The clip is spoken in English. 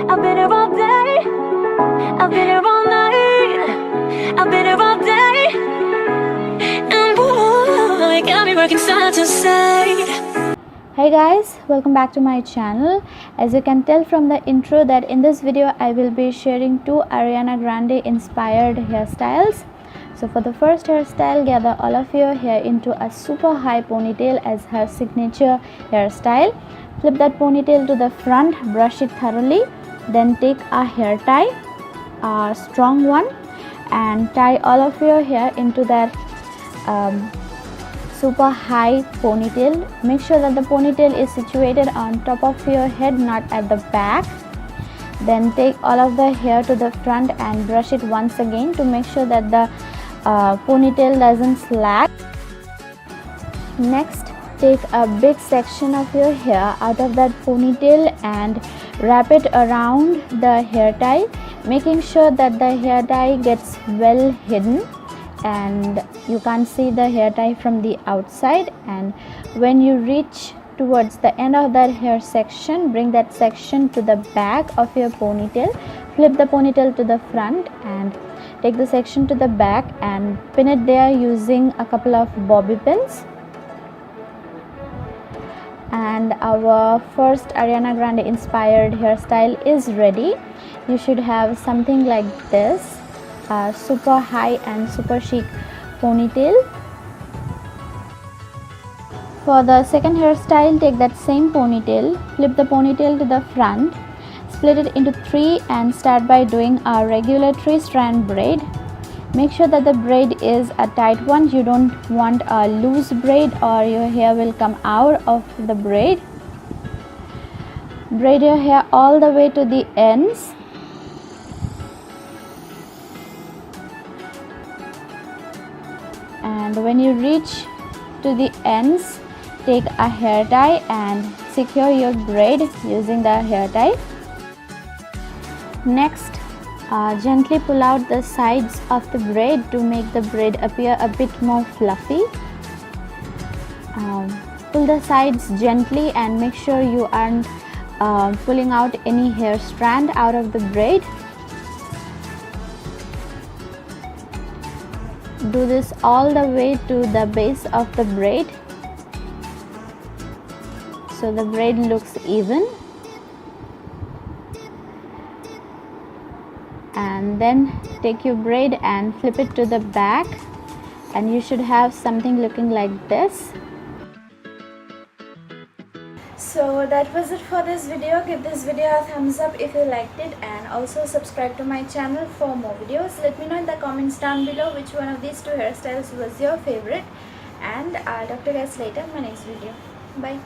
I've been here all day, I've been here all night, I've been here all day, and boy, you got me working side to side. Hey guys, welcome back to my channel. As you can tell from the intro that in this video I will be sharing two Ariana Grande inspired hairstyles. So for the first hairstyle, gather all of your hair into a super high ponytail as her signature hairstyle. Flip that ponytail to the front, brush it thoroughly, then take a hair tie, a strong one, and tie all of your hair into that super high ponytail. Make sure that the ponytail is situated on top of your head, not at the back. Then take all of the hair to the front and brush it once again to make sure that the ponytail doesn't slack. Next, take a big section of your hair out of that ponytail and wrap it around the hair tie, making sure that the hair tie gets well hidden and you can't see the hair tie from the outside. And when you reach towards the end of that hair section, bring that section to the back of your ponytail, flip the ponytail to the front and take the section to the back and pin it there using a couple of bobby pins. And our first Ariana Grande inspired hairstyle is ready. You should have something like this, a super high and super chic ponytail. For the second hairstyle, take that same ponytail, flip the ponytail to the front, split it into three and start by doing a regular 3-strand braid. Make sure that the braid is a tight one. You don't want a loose braid or your hair will come out of the braid. Braid your hair all the way to the ends. And when you reach to the ends, take a hair tie and secure your braid using the hair tie. Next, gently pull out the sides of the braid to make the braid appear a bit more fluffy. Pull the sides gently and make sure you aren't pulling out any hair strand out of the braid. Do this all the way to the base of the braid so the braid looks even. And then take your braid and flip it to the back and you should have something looking like this. So that was it for this video. Give this video a thumbs up if you liked it and also subscribe to my channel for more videos. Let me know in the comments down below which one of these two hairstyles was your favorite, and I'll talk to you guys later in my next video. Bye.